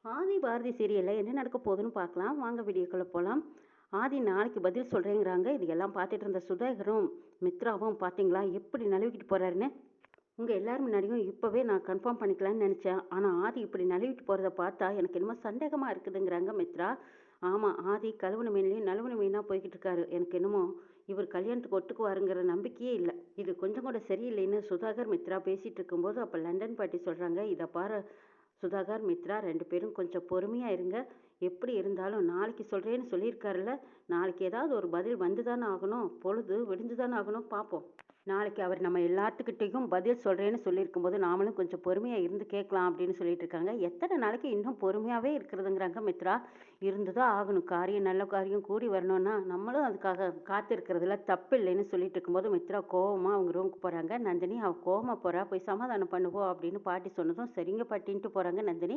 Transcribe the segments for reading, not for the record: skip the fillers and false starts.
ஆதி பாரதி சீரியல்ல என்ன நடக்க போகுதுன்னு பார்க்கலாம். வாங்க வீடியோக்குள்ள போலாம். ஆதி நாளைக்கு பதில் சொல்றேங்கிறாங்க. இது எல்லாம் பார்த்துட்டு இருந்த சுதாகரும் மித்ராவும் பார்த்தீங்களா எப்படி நழுவிக்கிட்டு போறாருன்னு. உங்க எல்லாரும் முன்னாடியும் இப்பவே நான் கன்ஃபார்ம் பண்ணிக்கலாம்னு நினைச்சேன். ஆனா ஆதி இப்படி நழுவிட்டு போறத பார்த்தா எனக்கு என்னமோ சந்தேகமா இருக்குதுங்கிறாங்க மித்ரா. ஆமா, ஆதி கழுவுன மீன்லயும் நழுவுன மீனா போய்கிட்டு இருக்காரு. எனக்கு என்னமோ இவர் கல்யாணத்துக்கு ஒத்துக்குவாருங்கிற நம்பிக்கையே இல்லை. இது கொஞ்சம் கூட சரியில்லைன்னு சுதாகர் மித்ரா பேசிட்டு இருக்கும்போது அப்ப லண்டன் பாட்டி சொல்றாங்க, இதை பாரு சுதாகர் மித்ரா 2 பேரும் கொஞ்சம் பொறுமையா இருங்க. எப்படி இருந்தாலும் நாளைக்கு சொல்றேன்னு சொல்லியிருக்காருல்ல. நாளைக்கு ஏதாவது ஒரு பதில் வந்து தானே ஆகணும். பொழுது விடிஞ்சு தானே ஆகணும். பார்ப்போம். நாளைக்கு அவர் நம்ம எல்லாத்துக்கிட்டையும் பதில் சொல்றேன்னு சொல்லியிருக்கும்போது நாமளும் கொஞ்சம் பொறுமையா இருந்து கேட்கலாம் அப்படின்னு சொல்லிட்டு இருக்காங்க. எத்தனை நாளைக்கு இன்னும் பொறுமையாவே இருக்கிறதுங்கிறாங்க மித்ரா. இருந்துதான் ஆகணும். காரியம் நல்ல காரியம் கூடி வரணும்னா நம்மளும் அதுக்காக காத்திருக்கிறதுல தப்பு இல்லைன்னு சொல்லிட்டு இருக்கும்போது மித்ரா கோவமா அவங்க ரூமுக்கு போறாங்க. நந்தினி அவ கோவமா போறா, போய் சமாதானம் பண்ணுவோம் அப்படின்னு பாட்டி சொன்னதும் சரிங்க பாட்டின்ட்டு போறாங்க நந்தினி.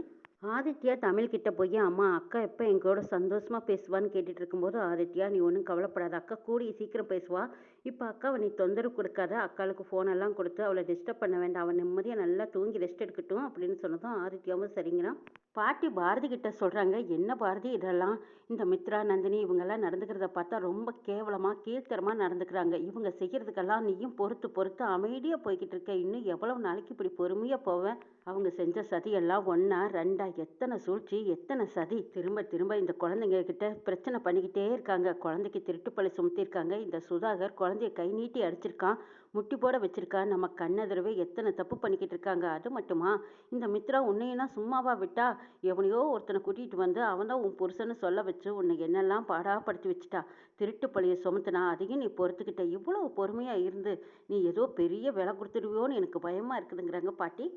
ஆதித்யா தமிழ் கிட்ட போய் அம்மா அக்கா எப்போ எங்களோட சந்தோஷமா பேசுவான்னு கேட்டுட்டு இருக்கும்போது, ஆதித்யா நீ ஒன்றும் கவலைப்படாத, அக்கா கூடிய சீக்கிரம் பேசுவா. இப்போ அக்காவை நீ தொந்தரவு கொடுக்காத, அக்காளுக்கு ஃபோனெல்லாம் கொடுத்து அவளை டிஸ்டர்ப் பண்ண வேண்டாம், அவன் நிம்மதியாக நல்லா தூங்கி ரெஸ்ட் எடுக்கட்டும் அப்படின்னு சொன்னதும் ஆதித்யாவும் சரிங்கிறான். பாட்டி பாரதி கிட்ட சொல்றாங்க, என்ன பாரதி இதெல்லாம், இந்த மித்ரா நந்தினி இவங்கெல்லாம் நடந்துக்கிறத பார்த்தா ரொம்ப கேவலமா கீழ்த்தரமா நடந்துக்கிறாங்க. இவங்க செய்யறதுக்கெல்லாம் நீயும் பொறுத்து பொறுத்து அமைதியா போய்கிட்டு இருக்க. இன்னும் எவ்வளவு நாளைக்கு இப்படி பொறுமையா போவேன். அவங்க செஞ்ச சதியெல்லாம் ஒன்றா ரெண்டா, எத்தனை சூழ்ச்சி எத்தனை சதி. திரும்ப திரும்ப இந்த குழந்தைங்க கிட்ட பிரச்சனை பண்ணிக்கிட்டே இருக்காங்க. குழந்தைக்கு திருட்டுப்பழி சுமத்திருக்காங்க. இந்த சுதாகர் குழந்தைய கை நீட்டி அடிச்சிருக்கான், முட்டி போட வச்சிருக்கான். நம்ம கண்ணெதிரவே எத்தனை தப்பு பண்ணிக்கிட்டு இருக்காங்க. அது மட்டுமா, இந்த மித்ரா உன்னையெல்லாம் சும்மாவா விட்டா? எவனையோ ஒருத்தனை கூட்டிகிட்டு வந்து அவன் தான் உன் புருஷன்னு சொல்ல வச்சு உன்னை என்னெல்லாம் பாடாப்படுத்தி வச்சுட்டா. திருட்டு பழியை சுமத்துனா அதையும் நீ பொறுத்துக்கிட்ட. இவ்வளவு பொறுமையாக இருந்து நீ ஏதோ பெரிய விலை கொடுத்துருவியோன்னு எனக்கு பயமாக இருக்குதுங்கிறாங்க பாட்டி.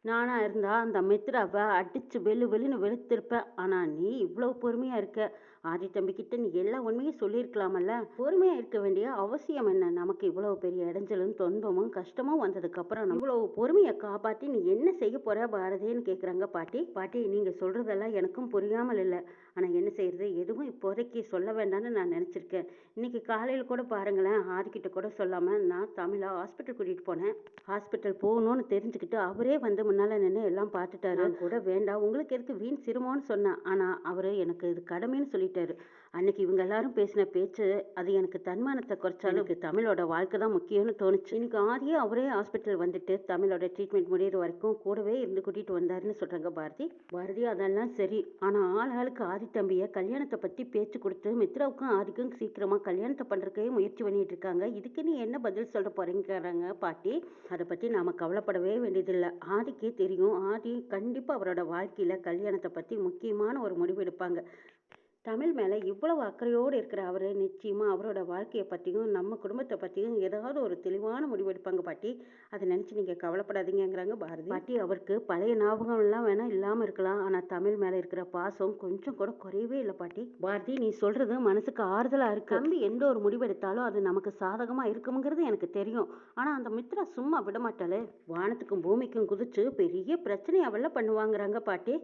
நானா இருந்தா அந்த மித்ராவை அடிச்சு வெளு வெளுன்னு வெளுத்திருப்பேன். ஆனா நீ இவ்வளவு பொறுமையா இருக்க. ஆதி தம்பிக்கிட்ட நீ எல்லா உண்மையும் சொல்லியிருக்கலாமல்ல. பொறுமையா இருக்க வேண்டிய அவசியம் என்ன? நமக்கு இவ்வளவு பெரிய இடைஞ்சலும் துன்பமும் கஷ்டமும் வந்ததுக்கு அப்புறம் இவ்வளவு பொறுமையை காப்பாத்தி நீ என்ன செய்ய போற பாரதின்னு கேக்குறாங்க பாட்டி. பாட்டி நீங்க சொல்றதெல்லாம் எனக்கும் புரியாமல் இல்லை. ஆனா என்ன செய்யறது, எதுவும் இப்போதைக்கு சொல்ல வேண்டாம்னு நான் நினைச்சிருக்கேன். இன்னைக்கு காலையில கூட பாருங்களேன், ஆதிக்கிட்ட கூட சொல்லாம நான் தமிழா ஹாஸ்பிட்டல் கூட்டிட்டு போனேன். ஹாஸ்பிட்டல் போகணும்னு தெரிஞ்சுக்கிட்டு அவரே வந்து முன்னால் நின்று எல்லாம் பார்த்துட்டாரு. நான் கூட வேண்டாம் உங்களுக்கு எதுக்கு வீண் சிரமம்னு சொன்னேன். ஆனால் அவர் எனக்கு இது கடமைன்னு சொல்லிட்டாரு. அன்னைக்கு இவங்க எல்லாரும் பேசின பேச்சு அது எனக்கு தன்மானத்தை குறைச்சாலும் எனக்கு தமிழோட வாழ்க்கை தான் முக்கியம்னு தோணுச்சு. இன்னைக்கு ஆதியே அவரே ஹாஸ்பிட்டல் வந்துட்டு தமிழோட ட்ரீட்மெண்ட் முடிகிற வரைக்கும் கூடவே இருந்து கூட்டிகிட்டு வந்தாருன்னு சொல்கிறாங்க பாரதி. பாரதி அதெல்லாம் சரி, ஆனால் ஆளுக்கு ஆதி தம்பியை கல்யாணத்தை பற்றி பேச்சு கொடுத்து மித்ராவுக்கும் ஆதிக்கும் சீக்கிரமாக கல்யாணத்தை பண்ணுறக்கே முயற்சி பண்ணிட்டு இருக்காங்க. இதுக்கு நீ என்ன பதில் சொல்ல போறீங்கிறாங்க பாட்டி. அதை பற்றி நாம் கவலைப்படவே வேண்டியதில்லை. ஆதிக்கே தெரியும். ஆதி கண்டிப்பாக அவரோட வாழ்க்கையில் கல்யாணத்தை பற்றி முக்கியமான ஒரு முடிவு எடுப்பாங்க. தமிழ் மேலே இவ்வளவு அக்கறையோடு இருக்கிற அவர் நிச்சயமாக அவரோட வாழ்க்கையை பற்றியும் நம்ம குடும்பத்தை பற்றியும் ஏதாவது ஒரு தெளிவான முடிவு எடுப்பாங்க பாட்டி. அதை நினச்சி நீங்கள் கவலைப்படாதீங்கிறாங்க பாரதி. பாட்டி அவருக்கு பழைய ஞாபகம்லாம் வேணால் இல்லாமல் இருக்கலாம், ஆனால் தமிழ் மேலே இருக்கிற பாசம் கொஞ்சம் கூட குறையவே இல்லை பாட்டி. பாரதி நீ சொல்கிறது மனசுக்கு ஆறுதலாக இருக்கு. தம்பி எந்த ஒரு முடிவு எடுத்தாலும் அது நமக்கு சாதகமாக இருக்குங்கிறது எனக்கு தெரியும். ஆனால் அந்த மித்ரா சும்மா விடமாட்டாளே. வானத்துக்கும் பூமிக்கும் குதிச்சு பெரிய பிரச்சனையை அவள பண்ணுவாங்கிறாங்க பாட்டி.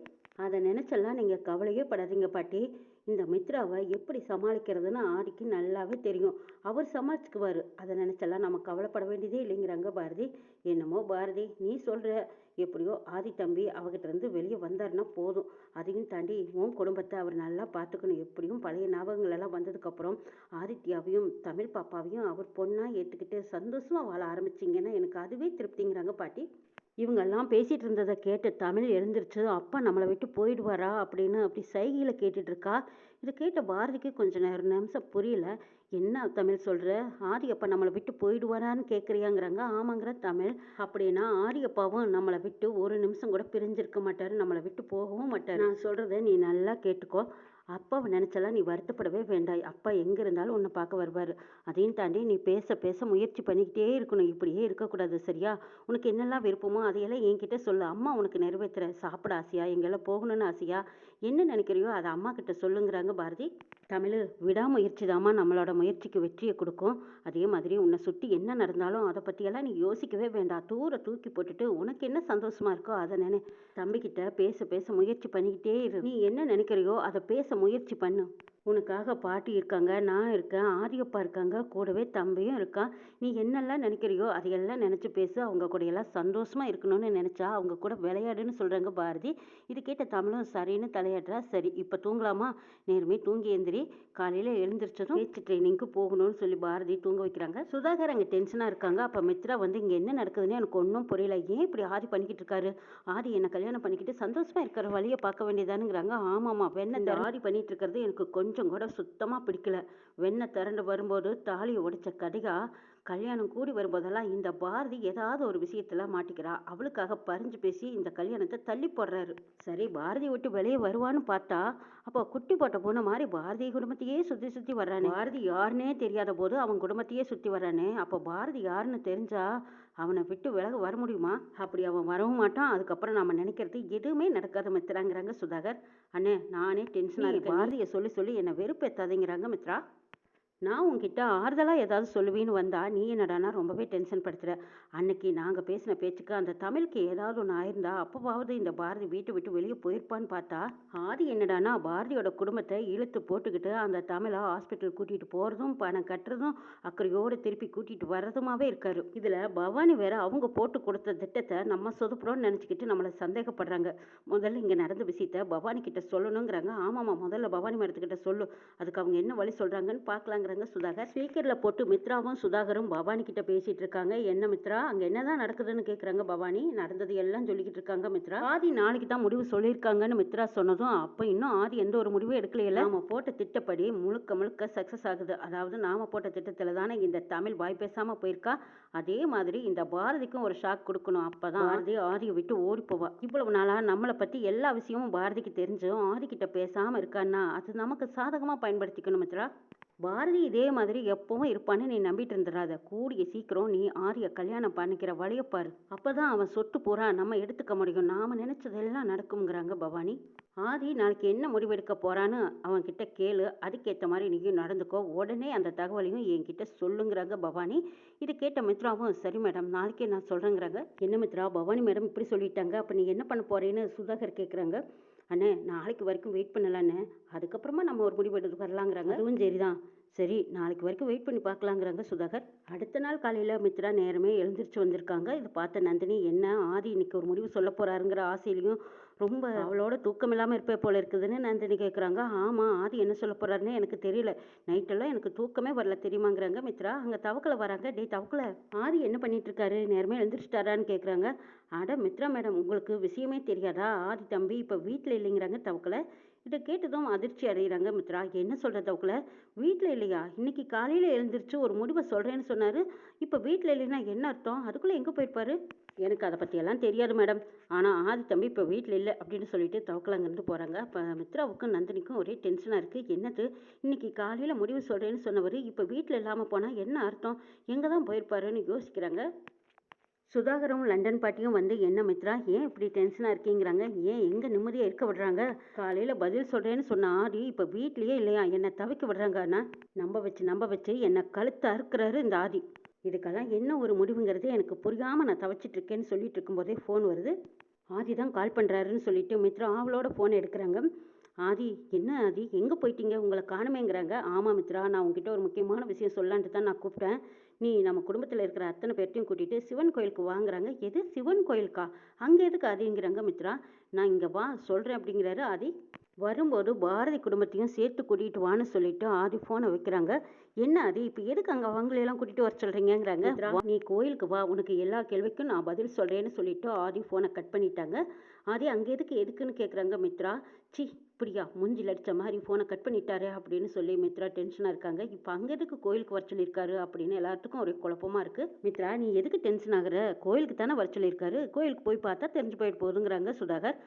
அதை நினச்செல்லாம் நீங்கள் கவலையே படாதீங்க பாட்டி. இந்த மித்ராவை எப்படி சமாளிக்கிறதுன்னு ஆதிக்கு நல்லாவே தெரியும். அவர் சமாளிச்சுக்குவார். அதை நினச்செல்லாம் நம்ம கவலைப்பட வேண்டியதே இல்லைங்கிறாங்க பாரதி. என்னமோ பாரதி நீ சொல்கிற, எப்படியோ ஆதி தம்பி அவகிட்ட இருந்து வெளியே வந்தாருன்னா போதும். அதையும் தாண்டி உன் குடும்பத்தை அவர் நல்லா பார்த்துக்கணும். எப்படியும் பழைய ஞாபகங்கள் எல்லாம் வந்ததுக்கப்புறம் ஆதித்யாவையும் தமிழ் பாப்பாவையும் அவர் பொண்ணாக ஏற்றுக்கிட்டு சந்தோஷமாக வாழ ஆரம்பிச்சிங்கன்னா எனக்கு அதுவே திருப்திங்கிறாங்க பாட்டி. இவங்கெல்லாம் பேசிகிட்டு இருந்ததை கேட்டு தமிழ் எழுந்திருச்சு. அப்பா நம்மளை விட்டு போயிடுவாரா அப்படின்னு அப்படி சைகையில் கேட்டுட்டு இருக்கா. இதை கேட்ட பாரதிக்கு கொஞ்சம் நிமிஷம் புரியல. என்ன தமிழ் சொல்கிற? ஆதி அப்பா நம்மளை விட்டு போயிடுவாரான்னு கேட்குறியாங்கிறாங்க. ஆமாங்கிற தமிழ். அப்படின்னா ஆதி அப்பாவும் நம்மளை விட்டு ஒரு நிமிஷம் கூட பிரிஞ்சிருக்க மாட்டார், நம்மளை விட்டு போகவும் மாட்டார். நான் சொல்கிறத நீ நல்லா கேட்டுக்கோ. அப்பாவை நினச்செல்லாம் நீ வருத்தப்படவே வேண்டாய். அப்பா எங்கே இருந்தாலும் உன்னை பார்க்க வருவார். அதையும் தாண்டி நீ பேச பேச முயற்சி பண்ணிக்கிட்டே இருக்கணும். இப்படியே இருக்கக்கூடாது சரியா? உனக்கு என்னெல்லாம் விருப்பமோ அதையெல்லாம் என்கிட்ட சொல்லு. அம்மா உனக்கு நிறைவேற்றுற. சாப்பிட ஆசையா, எங்கெல்லாம் போகணும்னு ஆசையா, என்ன நினைக்கிறியோ அதை அம்மா கிட்ட சொல்லுங்கிறாங்க பாரதி. தமிழ் விடாமுயற்சி தாம்மா நம்மளோட முயற்சிக்கு வெற்றியை கொடுக்கும். அதே மாதிரி உன்னை சுற்றி என்ன நடந்தாலும் அதை பற்றியெல்லாம் நீ யோசிக்கவே வேண்டாம். தூர தூக்கி போட்டுட்டு உனக்கு என்ன சந்தோஷமா இருக்கோ அதை நினை. தம்பிக்கிட்ட பேச பேச முயற்சி பண்ணிக்கிட்டே இரு. நீ என்ன நினைக்கிறியோ அதை பேச முயற்சி பண்ணு. உனக்காக பாட்டி இருக்காங்க, நான் இருக்கேன், ஆரியப்பா இருக்காங்க, கூடவே தம்பியும் இருக்கான். நீ என்னெல்லாம் நினைக்கிறியோ அதையெல்லாம் நினச்சி பேசு. அவங்க கூடயெல்லாம் சந்தோஷமா இருக்கணும்னு நினச்சா அவங்க கூட விளையாடுன்னு சொல்கிறாங்க பாரதி. இது கேட்ட தமிழும் சரின்னு தலையாடுறா. சரி இப்போ தூங்கலாமா? நேரமே தூங்கி எந்திரி. காலையில் எழுந்திரிச்சதும் பேச்சு ட்ரைனிங்க்கு போகணும்னு சொல்லி பாரதி தூங்க வைக்கிறாங்க. சுதாகர் அங்கே டென்ஷனாக இருக்காங்க. அப்போ மித்ரா வந்து இங்கே என்ன நடக்குதுன்னு எனக்கு ஒன்றும் புரியல. ஏன் இப்படி ஆதி பண்ணிக்கிட்டு இருக்காரு? ஆதி என்னை கல்யாணம் பண்ணிக்கிட்டு சந்தோஷமா இருக்கிற வழியை பார்க்க வேண்டியதானுங்கிறாங்க. ஆமாம்மா, வெண்ணை இந்த ஆதி பண்ணிட்டு இருக்கிறது எனக்கு கொஞ்சம் கூட சுத்தமாக பிடிக்கல. வெண்ணை திரண்டு வரும்போது தாலியை உடைச்ச கதிகா கல்யாணம் கூடி வரும்போதெல்லாம் இந்த பாரதி ஏதாவது ஒரு விஷயத்துல மாட்டிக்கிறா. அவளுக்காக பறிஞ்சு பேசி இந்த கல்யாணத்தை தள்ளி போடுறாரு. சரி, பாரதி விட்டு வெளியே வருவான்னு பார்த்தா அப்போ குட்டி போட்ட போன மாதிரி பாரதி குடும்பத்தையே சுத்தி சுத்தி வர்றானே. பாரதி யாருன்னே தெரியாத போது அவன் குடும்பத்தையே சுத்தி வர்றானே. அப்போ பாரதி யாருன்னு தெரிஞ்சா அவனை விட்டு விலக வர முடியுமா? அப்படி அவன் வரவும் மாட்டான். அதுக்கப்புறம் நாம நினைக்கிறது எதுவுமே நடக்காத மித்ராங்கிறாங்க சுதாகர். அண்ணே, நானே டென்ஷனாக இருக்கேன். பாரதியை சொல்லி சொல்லி என்னை வெறுப்பேத்தாதீங்கிறாங்க மித்ரா. நான் உன்கிட்ட ஆறுதலாக ஏதாவது சொல்லுவேன்னு வந்தா நீ என்னடானா ரொம்பவே டென்ஷன் படுத்துற. அன்னைக்கு நாங்கள் பேசின பேச்சுக்கு அந்த தமிழுக்கு ஏதாவது ஒன்று ஆயிருந்தா அப்போவாவது இந்த பாரதி வீட்டை விட்டு வெளியே போயிருப்பான்னு பார்த்தா ஆதி என்னடானா பாரதியோட குடும்பத்தை இழுத்து போட்டுக்கிட்டு அந்த தமிழை ஹாஸ்பிட்டல் கூட்டிகிட்டு போகிறதும் பணம் கட்டுறதும் அக்கறையோடு திருப்பி கூட்டிகிட்டு வர்றதுமாவே இருக்காரு. இதில் பவானி வேற அவங்க போட்டு கொடுத்த திட்டத்தை நம்ம சொதுப்புறோன்னு நினச்சிக்கிட்டு நம்மளை சந்தேகப்படுறாங்க. முதல்ல இங்கே நடந்த விஷயத்த பவானி கிட்ட சொல்லணுங்கிறாங்க. ஆமாம்மா, முதல்ல பவானி மேடத்துக்கிட்ட சொல்லு. அதுக்கு அவங்க என்ன வழி சொல்கிறாங்கன்னு பார்க்கலாங்க சுதாகர். ஸ்பீக்கர்ல போட்டு மித்ராவும் சுதாகரும் பவானி கிட்ட பேசிட்டு இருக்காங்க. என்ன மித்ரா, அங்க என்னதான் நடக்குதுன்னு கேக்குறாங்க பவானி. நடந்தது எல்லாம் சொல்லிக்கிட்டு இருக்காங்க மித்ரா. ஆதி நாளைக்கு தான் முடிவு சொல்லியிருக்காங்கன்னு மித்ரா சொன்னதும் அப்ப இன்னும் ஆதி எந்த ஒரு முடிவும் எடுக்கலையில. நாம போட்ட திட்டப்படி முழுக்க முழுக்க சக்சஸ் ஆகுது. அதாவது நாம போட்ட திட்டத்துல தானே இந்த தமிழ் வாய் பேசாம போயிருக்கா. அதே மாதிரி இந்த பாரதிக்கும் ஒரு ஷாக் கொடுக்கணும். அப்பதான் பாரதி ஆதியை விட்டு ஓடி போவா. இவ்வளவு நாளா நம்மளை பத்தி எல்லா விஷயமும் பாரதிக்கு தெரிஞ்சும் ஆதி கிட்ட பேசாம இருக்கான்னா அது நமக்கு சாதகமா பயன்படுத்திக்கணும் மித்ரா. பாரதி இதே மாதிரி எப்பவும் இருப்பான்னு நீ நம்பிட்டு இருந்துடாத. கூடிய சீக்கிரம் நீ ஆரிய கல்யாணம் பண்ணிக்கிற வழியை பாரு. அப்பதான் அவன் சொத்து பூரா நம்ம எடுத்துக்க முடியும். நாம நினைச்சதெல்லாம் நடக்குங்கிறாங்க பவானி. ஆதி நாளைக்கு என்ன முடிவெடுக்க போறான்னு அவன் கிட்ட கேளு. அதுக்கேற்ற மாதிரி நீயும் நடந்துக்கோ. உடனே அந்த தகவலையும் என்கிட்ட சொல்லுங்கிறாங்க பவானி. இதை கேட்ட மித்ராவும் சரி மேடம், நாளைக்கே நான் சொல்றேங்கிறாங்க. என்ன மித்ரா, பவானி மேடம் இப்படி சொல்லிட்டாங்க, அப்ப நீ என்ன பண்ண போறேன்னு சுதாகர் கேட்குறாங்க. அண்ணே, நாளைக்கு வரைக்கும் வெயிட் பண்ணலாண்ணே, அதுக்கப்புறமா நம்ம ஒரு முடிவு எடுத்து வரலாங்கிறாங்க. அதுவும் சரிதான். சரி, நாளைக்கு வரைக்கும் வெயிட் பண்ணி பார்க்கலாங்கிறாங்க சுதாகர். அடுத்த நாள் காலையில் மித்ரா நேரமே எழுந்திரிச்சு வந்திருக்காங்க. இதை பார்த்த நந்தினி என்ன ஆதி இன்னைக்கு ஒரு முடிவு சொல்ல போறாருங்கிற ஆசையிலையும் ரொம்ப அவளோட தூக்கம் இல்லாமல் இருப்பே போல இருக்குதுன்னு நந்தினி கேட்குறாங்க. ஆமாம், ஆதி என்ன சொல்ல போறாருன்னு எனக்கு தெரியல. நைட்டெல்லாம் எனக்கு தூக்கமே வரல தெரியுமாங்கிறாங்க மித்ரா. அங்கே தவக்கலை வராங்க. டே தவக்கலை, ஆதி என்ன பண்ணிட்டு இருக்காரு, நேரமே எழுந்திரிச்சிட்டாரான்னு கேட்குறாங்க. அட மித்ரா மேடம், உங்களுக்கு விஷயமே தெரியாதா? ஆதி தம்பி இப்போ வீட்டில் இல்லைங்கிறாங்க தவக்கலை. இதை கேட்டதும் அதிர்ச்சி அடைகிறாங்க மித்ரா. என்ன சொல்கிற தவக்கலை, வீட்டில் இல்லையா? இன்னைக்கு காலையில் எழுந்திரிச்சு ஒரு முடிவை சொல்கிறேன்னு சொன்னார். இப்போ வீட்டில் இல்லைன்னா என்ன அர்த்தம்? அதுக்குள்ளே எங்கே போயிருப்பாரு? எனக்கு அதை பற்றியெல்லாம் தெரியாது மேடம். ஆனால் ஆதி தம்பி இப்போ வீட்டில் இல்லை அப்படின்னு சொல்லிட்டு தவக்கலை அங்கேருந்து போகிறாங்க. அப்போ மித்ராவுக்கும் நந்தினிக்கும் ஒரே டென்ஷனாக இருக்குது. என்னது, இன்னைக்கு காலையில் முடிவு சொல்கிறேன்னு சொன்னவர் இப்போ வீட்டில் இல்லாமல் போனால் என்ன அர்த்தம்? எங்கே தான் போயிருப்பாருன்னு யோசிக்கிறாங்க. சுதாகரும் லண்டன் பாட்டியும் வந்து என்ன மித்ரா, ஏன் இப்படி டென்ஷனாக இருக்கீங்கிறாங்க. ஏன் எங்கே நிம்மதியாக இருக்க விடுறாங்க? காலையில் பதில் சொல்கிறேன்னு சொன்ன ஆதி இப்போ வீட்லேயே இல்லையா, என்னை தவிக்க விடுறாங்க. அண்ணா, நம்ப வச்சு என்னை கழுத்து அறுக்கிறாரு இந்த ஆதி. இதுக்கெல்லாம் என்ன ஒரு முடிவுங்கிறது எனக்கு புரியாமல் நான் தவிச்சிட்டு இருக்கேன்னு சொல்லிட்டு இருக்கும்போதே ஃபோன் வருது. ஆதி தான் கால் பண்ணுறாருன்னு சொல்லிட்டு மித்ரா அவளோட ஃபோன் எடுக்கிறாங்க. ஆதி, என்ன ஆதி, எங்கே போயிட்டீங்க, உங்களை காணுமேங்கிறாங்க. ஆமாம் மித்ரா, நான் உங்ககிட்ட ஒரு முக்கியமான விஷயம் சொல்லான்ட்டு தான் நான் கூப்பிட்டேன். நீ நம்ம குடும்பத்தில் இருக்கிற அத்தனை பேர்ட்டையும் கூட்டிகிட்டு சிவன் கோயிலுக்கு வாங்குறாங்க. எது சிவன் கோயிலுக்கா? அங்கே எதுக்கு ஆதிங்கிறாங்க மித்ரா. நான் இங்கே வா சொல்கிறேன் அப்படிங்கிறாரு ஆதி. வரும்போது பாரதி குடும்பத்தையும் சேர்த்து கூட்டிகிட்டு வான்னு சொல்லிட்டு ஆதி ஃபோனை வைக்கிறாங்க. என்ன ஆதி, இப்போ எதுக்கு அங்கே அவங்களையெல்லாம் கூட்டிகிட்டு வர சொல்கிறீங்கிறாங்க. நீ கோயிலுக்கு வா, உனக்கு எல்லா கேள்விக்கும் நான் பதில் சொல்கிறேன்னு சொல்லிட்டு ஆதி ஃபோனை கட் பண்ணிட்டாங்க. ஆதி, அங்கே எதுக்குன்னு கேட்குறாங்க மித்ரா. சி, இப்படியா மூஞ்சில் அடித்த மாதிரி ஃபோனை கட் பண்ணிட்டாரு அப்படின்னு சொல்லி மித்ரா டென்ஷனாக இருக்காங்க. இப்போ அங்கே எதுக்கு கோயிலுக்கு வர சொல்லியிருக்காரு அப்படின்னு எல்லாத்துக்கும் ஒரே குழப்பமாக இருக்குது. மித்ரா, நீ எதுக்கு டென்ஷன் ஆகுற? கோயிலுக்கு தானே வர சொல்லியிருக்காரு, கோயிலுக்கு போய் பார்த்தா தெரிஞ்சு போயிட்டு போகுதுங்கிறாங்க சுதாகர்.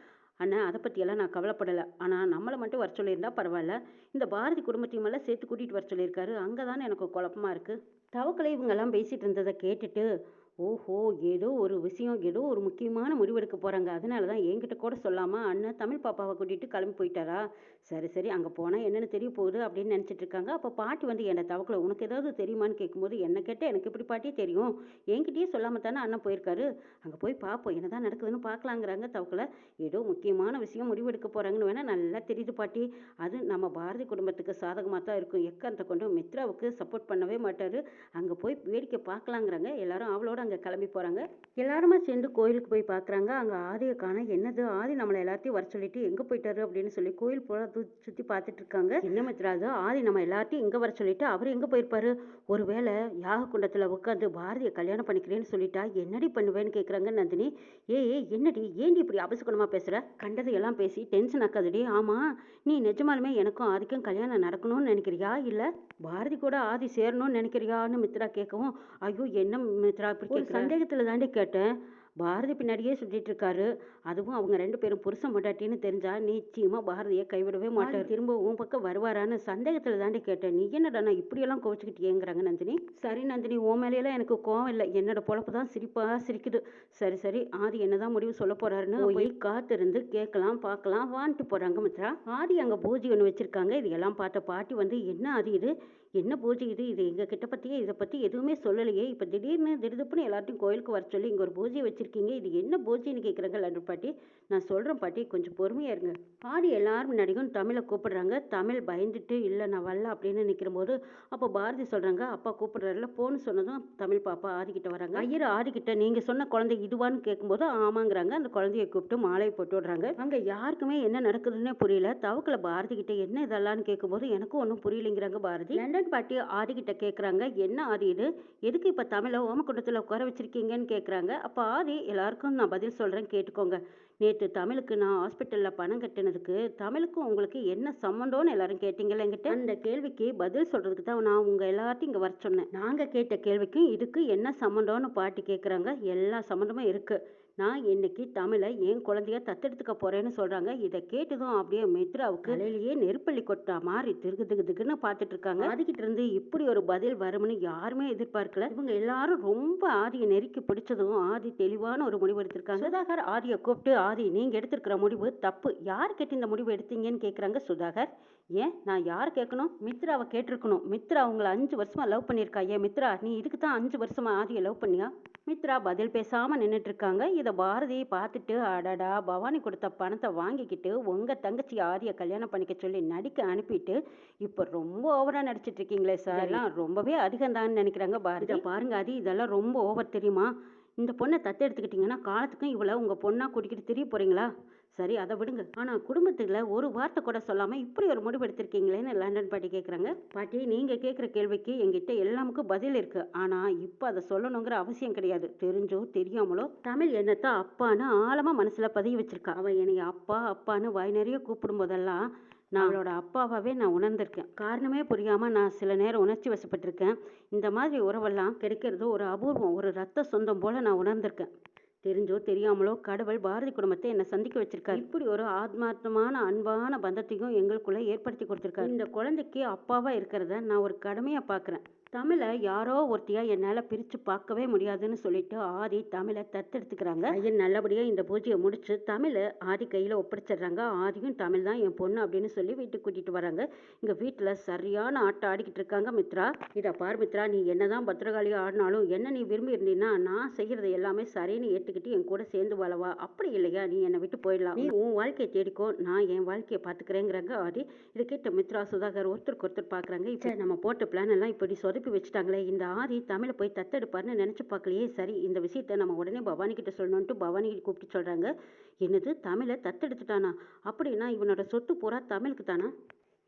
அண்ணா, அதை பற்றியெல்லாம் நான் கவலைப்படலை. ஆனால் நம்மளை மட்டும் வர சொல்லியிருந்தா பரவாயில்ல. இந்த பாரதி குடும்பத்தையும் எல்லாம் சேர்த்து கூட்டிகிட்டு வர சொல்லியிருக்காரு. அங்கே தானே எனக்கு குழப்பமாக இருக்குது. தவக்கலை இவங்கெல்லாம் பேசிகிட்டு இருந்ததை கேட்டுட்டு ஓஹோ! ஏதோ ஒரு விஷயம், ஏதோ ஒரு முக்கியமான முடிவெடுக்க போறாங்க. அதனால தான் என்கிட்ட கூட சொல்லாம அண்ணன் தமிழ் பாப்பாவ கூட்டிட்டு கிளம்பி போயிட்டாரா? சரி, சரி. அங்க போனா என்னன்னு தெரிய போகுது அப்படின்னு நினைச்சிட்டு இருக்காங்க. அப்ப பாட்டி வந்து என்ன தவக்கல, "உனக்கு ஏதாவது தெரியுமான்னு?" கேட்கும்போது, "என்ன கேட்டா எனக்கு எப்படி பாட்டி தெரியும்? என்கிட்டயே சொல்லாம தானே அண்ணன் போயிருக்காரு. அங்க போய் பார்ப்போம். என்னதான் நடக்குதுன்னு பார்க்கலாங்கிறாங்க தவக்கல. ஏதோ முக்கியமான விஷயம் முடிவெடுக்க போறாங்கன்னு வேணா நல்லா தெரியுது பாட்டி. அது நம்ம பாரதி குடும்பத்துக்கு சாதகமா தான் இருக்கும். எக்காரணத்த கொண்டும் மித்ராவுக்கு சப்போர்ட் பண்ணவே மாட்டாரு. அங்க போய் வேடிக்கை பார்க்கலாங்கிறாங்க." எல்லாரும் ஆவலோட அங்க கிளம்பி போறாங்க. எல்லாருமா சேர்ந்து கோயிலுக்கு போய் பார்க்குறாங்க. அங்க ஆதிய காணோம். என்னது ஆதி நம்மள எல்லாத்தையும் வர சொல்லிட்டு எங்க போயிட்டாரு அப்படின்னு சொல்லி கோயில் பூரா சுத்தி பார்த்துட்டு இருக்காங்க. என்ன மித்ராது, ஆதி நம்ம எல்லாத்தையும் இங்க வர சொல்லிட்டு அவர் எங்க போயிருப்பாரு? ஒருவேளை யாக குண்டத்துல உட்காந்து பாரதிய கல்யாணம் பண்ணிக்கிறேன்னு சொல்லிட்டா என்னடி பண்ணுவேன்னு கேக்குறாங்க நந்தினி. ஏய் ஏய், என்னடி ஏன்டி இப்படி அபசகுணமா பேசுற? கண்டது எல்லாம் பேசி டென்ஷன் ஆக்காதடி. ஆமா, நீ நிஜமாலுமே எனக்கும் ஆதிக்கும் கல்யாணம் நடக்கணும்னு நினைக்கிறியா, இல்ல பாரதி கூட ஆதி சேரணும்னு நினைக்கிறியான்னு மித்ரா கேட்கவும், ஐயோ என்ன மித்ரா இப்படி கேட்குற? சந்தேகத்துல தாண்டி கேட்டேன். பாரதி பின்னாடியே சுத்திட்டு இருக்காரு. அதுவும் அவங்க 2 பேரும் புருஷன் பொண்டாட்டின்னு தெரிஞ்சா நிச்சயமா பாரதிய கைவிடவே மாட்டாரு. திரும்ப உன் பக்கம் வருவாரான்னு சந்தேகத்துல தாண்டி கேட்டேன். நீ என்னடா நான் இப்படியெல்லாம் கோவிச்சுக்கிட்டியேங்கிறாங்க நந்தினி. சரி நந்தினி, உன் மேலையெல்லாம் எனக்கு கோவம் இல்லை. என்னோட பொழப்பு தான் சிரிப்பா சிரிக்குது. சரி சரி, ஆதி என்னதான் முடிவு சொல்ல போறாருன்னு போய் காத்திருந்து கேட்கலாம் பார்க்கலாம் வான்ட்டு போறாங்க மித்ரா. ஆதி அங்க பூஜை ஒன்று வச்சிருக்காங்க. இது எல்லாம் பார்த்த பாட்டி வந்து, என்ன ஆதி இது, என்ன பூஜை இது, இது எங்க கிட்ட பத்தியே இதை பத்தி எதுவுமே சொல்லலையே, இப்ப திடீர்னு திடுதுப்புன்னு எல்லாத்தையும் கோயிலுக்கு வர சொல்லி இங்க ஒரு பூஜை வச்சிருக்கீங்க, இது என்ன பூஜைன்னு கேட்குறாங்க லட்டு பாட்டி. நான் சொல்றேன் பாட்டி, கொஞ்சம் பொறுமையா இருங்க. ஆடி எல்லாரும் முன்னாடியும் தமிழை கூப்பிடுறாங்க. தமிழ் பயந்துட்டு இல்லை நான் வரல அப்படின்னு நிற்கிற போது அப்போ பாரதி சொல்றாங்க, அப்பா கூப்பிடுறாருல போன்னு சொன்னதும் தமிழ் பாப்பா ஆதிக்கிட்ட வராங்க. ஐயர் ஆதிக்கிட்ட, நீங்க சொன்ன குழந்தை இதுவான்னு கேட்கும்போது ஆமாங்கிறாங்க. அந்த குழந்தைய கூப்பிட்டு மாலையை போட்டு விடுறாங்க. அங்க யாருக்குமே என்ன நடக்குதுன்னே புரியல. தவக்கல பாரதி கிட்ட என்ன இதெல்லாம் கேட்கும்போது எனக்கும் ஒன்றும் புரியலைங்கிறாங்க பாரதி. லண்டன் பாட்டி ஆதி கிட்ட கேட்குறாங்க, என்ன ஆதி இது, எதுக்கு இப்போ தமிழை ஓமக்குண்டத்தில் உட்கார வச்சிருக்கீங்கன்னு கேட்குறாங்க. அப்போ ஆதி, எல்லாருக்கும் நான் பதில் சொல்கிறேன் கேட்டுக்கோங்க. நேற்று தமிழுக்கு நான் ஹாஸ்பிட்டலில் பணம் கட்டினதுக்கு தமிழுக்கும் உங்களுக்கு என்ன சம்மந்தம்னு எல்லாரும் கேட்டீங்கல்ல என்கிட்ட. அந்த கேள்விக்கு பதில் சொல்கிறதுக்கு தான் நான் உங்கள் எல்லாத்தையும் இங்கே வர சொன்னேன். நாங்கள் கேட்ட கேள்விக்கும் இதுக்கு என்ன சம்மந்தம்னு பாட்டி கேட்குறாங்க. எல்லா சம்மந்தமும் இருக்குது. நான் இன்னைக்கு தமிழை என் குழந்தைய தத்தெடுத்துக்க போறேன்னு சொல்றாங்க. இதை கேட்டதும் அப்படியே மித்ராவுக்கு தலையிலேயே நெருப்பள்ளி கொட்டா மாதிரி திகு திகு திகுன்னு பார்த்துட்டு இருக்காங்க. ஆதிக்கிட்ட இருந்து இப்படி ஒரு பதில் வரும்னு யாருமே எதிர்பார்க்கல. இவங்க எல்லாரும் ரொம்ப ஆதியை நெருக்கி பிடிச்சதும் ஆதி தெளிவான ஒரு முடிவு எடுத்திருக்காங்க. சுதாகர் ஆதியை கூப்பிட்டு, ஆதி நீங்க எடுத்திருக்கிற முடிவு தப்பு. யார் கேட்டு இந்த முடிவு எடுத்தீங்கன்னு கேட்குறாங்க. சுதாகர், ஏன் நான் யார் கேட்கணும்? மித்ராவை கேட்டிருக்கணும். மித்ரா உங்களை 5 வருஷமா லவ் பண்ணியிருக்கா. ஏன் மித்ரா, நீ இதுக்கு தான் 5 வருஷமா ஆதியை லவ் பண்ணியா? மித்ரா பதில் பேசாம நின்றுட்டு இருக்காங்க. இதை பாரதி பார்த்துட்டு, அடடா பவானி கொடுத்த பணத்தை வாங்கிக்கிட்டு உங்க தங்கச்சி ஆதியை கல்யாணம் பண்ணிக்க சொல்லி நடிக்க அனுப்பிட்டு இப்போ ரொம்ப ஓவரா நடிச்சிட்டு இருக்கீங்களே சார், எல்லாம் ரொம்பவே அதிகம்தான்னு நினைக்கிறாங்க பாரதி. பாருங்க ஆதி, இதெல்லாம் ரொம்ப ஓவர் தெரியுமா? இந்த பொண்ணை தத்து எடுத்துக்கிட்டீங்கன்னா காலத்துக்கும் இவளை உங்க பொண்ணா கூட்டிக்கிட்டு தெரிய போறீங்களா? சரி அதை விடுங்க. ஆனா குடும்பத்துல ஒரு வார்த்தை கூட சொல்லாம இப்படி ஒரு முடிவு எடுத்திருக்கீங்களேன்னு லண்டன் பாட்டி கேட்குறாங்க. பாட்டி, நீங்க கேட்குற கேள்விக்கு எங்கிட்ட எல்லாமுக்கும் பதில் இருக்கு. ஆனா இப்ப அதை சொல்லணுங்கிற அவசியம் கிடையாது. தெரிஞ்சோ தெரியாமலோ தமிழ் என்னத்தான் அப்பான்னு ஆழமா மனசுல பதிய வச்சிருக்கா. அவன் என்னைய அப்பா அப்பான்னு வாய் நிறைய கூப்பிடும் போதெல்லாம் நான் அவளோட அப்பாவாவே நான் உணர்ந்திருக்கேன். காரணமே புரியாம நான் சில நேரம் உணர்ச்சி வசப்பட்டிருக்கேன். இந்த மாதிரி உறவெல்லாம் கிடைக்கிறது ஒரு அபூர்வம், ஒரு ரத்த சொந்தம் போல நான் உணர்ந்திருக்கேன். தெரிஞ்சோ தெரியாமலோ கடவுள் பாரதி குடும்பத்தை என்னை சந்திக்க வச்சிருக்காரு. இப்படி ஒரு ஆத்மார்த்தமான அன்பான பந்தத்தையும் எங்களுக்குள்ள ஏற்படுத்தி கொடுத்திருக்காரு. இந்த குழந்தைக்கு அப்பாவா இருக்கிறத நான் ஒரு கடமையா பார்க்குறேன். தமிழை யாரோ ஒருத்தியா என்னால் பிரித்து பார்க்கவே முடியாதுன்னு சொல்லிட்டு ஆதி தமிழை தத்தெடுத்துக்கிறாங்க. ஐயன் நல்லபடியாக இந்த பூஜையை முடிச்சு தமிழை ஆதி கையில் ஒப்படைச்சிடுறாங்க. ஆதியும் தமிழ் தான் என் பொண்ணு அப்படின்னு சொல்லி வீட்டுக்கு கூட்டிகிட்டு வராங்க. இங்கே வீட்டில் சரியான ஆட்டம் ஆடிக்கிட்டு இருக்காங்க மித்ரா. இதை பார் மித்ரா, நீ என்னதான் பத்திரகாளியாக ஆடினாலும் என்ன நீ விரும்பி இருந்தீன்னா நான் செய்கிறது எல்லாமே சரின்னு ஏற்றுக்கிட்டு என் கூட சேர்ந்து வாழவா. அப்படி இல்லையா நீ என்னை விட்டு போயிடலாம். நீ உன் வாழ்க்கையை தேடிக்கோ, நான் என் வாழ்க்கையை பார்த்துக்கிறேங்கிறாங்க ஆதி. இதை கேட்ட மித்ரா சுதாகர் ஒருத்தருக்கு ஒருத்தர் பார்க்குறாங்க. இப்போ நம்ம போட்ட பிளான் எல்லாம் இப்படி சொதப்பி வச்சுட்டாங்களே, இந்த ஆதி தமிழை போய் தத்தெடுப்பார்னு நினைச்சு பார்க்கலையே. சரி, இந்த விஷயத்த நம்ம உடனே பவானி கிட்ட சொல்லணும்ட்டு பவானி கூப்பிட்டு சொல்றாங்க. என்னது, தமிழை தத்தெடுத்துட்டானா? அப்படின்னா இவனோட சொத்து பூரா தமிழுக்கு தானா?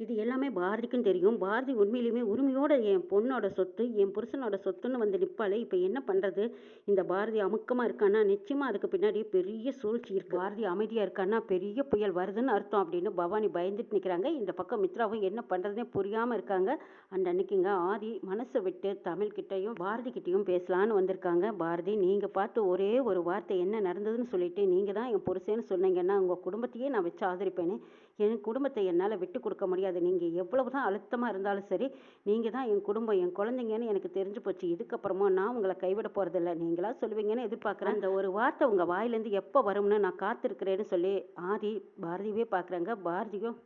இது எல்லாமே பாரதிக்கும் தெரியும். பாரதி உண்மையிலுமே உரிமையோட என் பொண்ணோட சொத்து, என் புருஷனோட சொத்துன்னு வந்து நிற்பாளே. இப்போ என்ன பண்ணுறது? இந்த பாரதி அமுக்கமாக இருக்கான்னா நிச்சயமாக அதுக்கு பின்னாடி பெரிய சூழ்ச்சி இருக்கு. பாரதி அமைதியாக இருக்கான்னா பெரிய புயல் வருதுன்னு அர்த்தம் அப்படின்னு பவானி பயந்துட்டு நிற்கிறாங்க. இந்த பக்கம் மித்ராவும் என்ன பண்ணுறதுனே புரியாமல் இருக்காங்க. அந்த அன்னைக்குங்க ஆதி மனசை விட்டு தமிழ்கிட்டையும் பாரதி கிட்டையும் பேசலான்னு வந்திருக்காங்க. பாரதி, நீங்கள் பார்த்து ஒரே ஒரு வார்த்தை என்ன நடந்ததுன்னு சொல்லிட்டு நீங்கள் தான் என் புருஷன்னு சொன்னீங்கன்னா உங்கள் குடும்பத்தையே நான் வச்சு ஆதரிப்பேன்னு. என் குடும்பத்தை என்னால் விட்டு கொடுக்க முடியாது. கிடையாது. நீங்கள் எவ்வளவு தான் அழுத்தமாக இருந்தாலும் சரி, நீங்கள் தான் என் குடும்பம், என் குழந்தைங்கன்னு எனக்கு தெரிஞ்சு போச்சு. இதுக்கப்புறமா நான் உங்களை கைவிட போகிறதில்ல. நீங்களா சொல்லுவீங்கன்னு எதிர்பார்க்குறேன். அந்த ஒரு வார்த்தை உங்கள் வாயிலேருந்து எப்போ வரும்னு நான் காத்திருக்கிறேன்னு சொல்லி ஆதி பாரதியவே பார்க்குறாங்க. பாரதியும்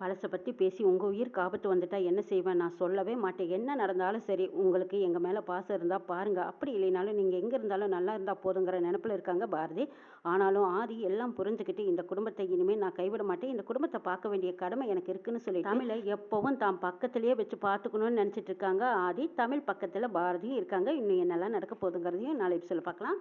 பழசை பற்றி பேசி உங்கள் உயிருக்கு ஆபத்து வந்துட்டா என்ன செய்வேன்? நான் சொல்லவே மாட்டேன். என்ன நடந்தாலும் சரி, உங்களுக்கு எங்கள் மேலே பாசம் இருந்தால் பாருங்கள். அப்படி இல்லைனாலும் நீங்கள் எங்கே இருந்தாலும் நல்லா இருந்தால் போதுங்கிற நினப்பில் இருக்காங்க பாரதி. ஆனாலும் ஆதி எல்லாம் புரிஞ்சுக்கிட்டு இந்த குடும்பத்தை இனிமேல் நான் கைவிட மாட்டேன். இந்த குடும்பத்தை பார்க்க வேண்டிய கடமை எனக்கு இருக்குன்னு சொல்லி தமிழை எப்பவும் தான் பக்கத்திலேயே வச்சு பார்த்துக்கணும்னு நினச்சிட்டு இருக்காங்க ஆதி. தமிழ் பக்கத்தில் பாரதியும் இருக்காங்க. இன்னும் என்னெல்லாம் நடக்க போகுதுங்கிறதையும் நாளை சொல்ல பார்க்கலாம்.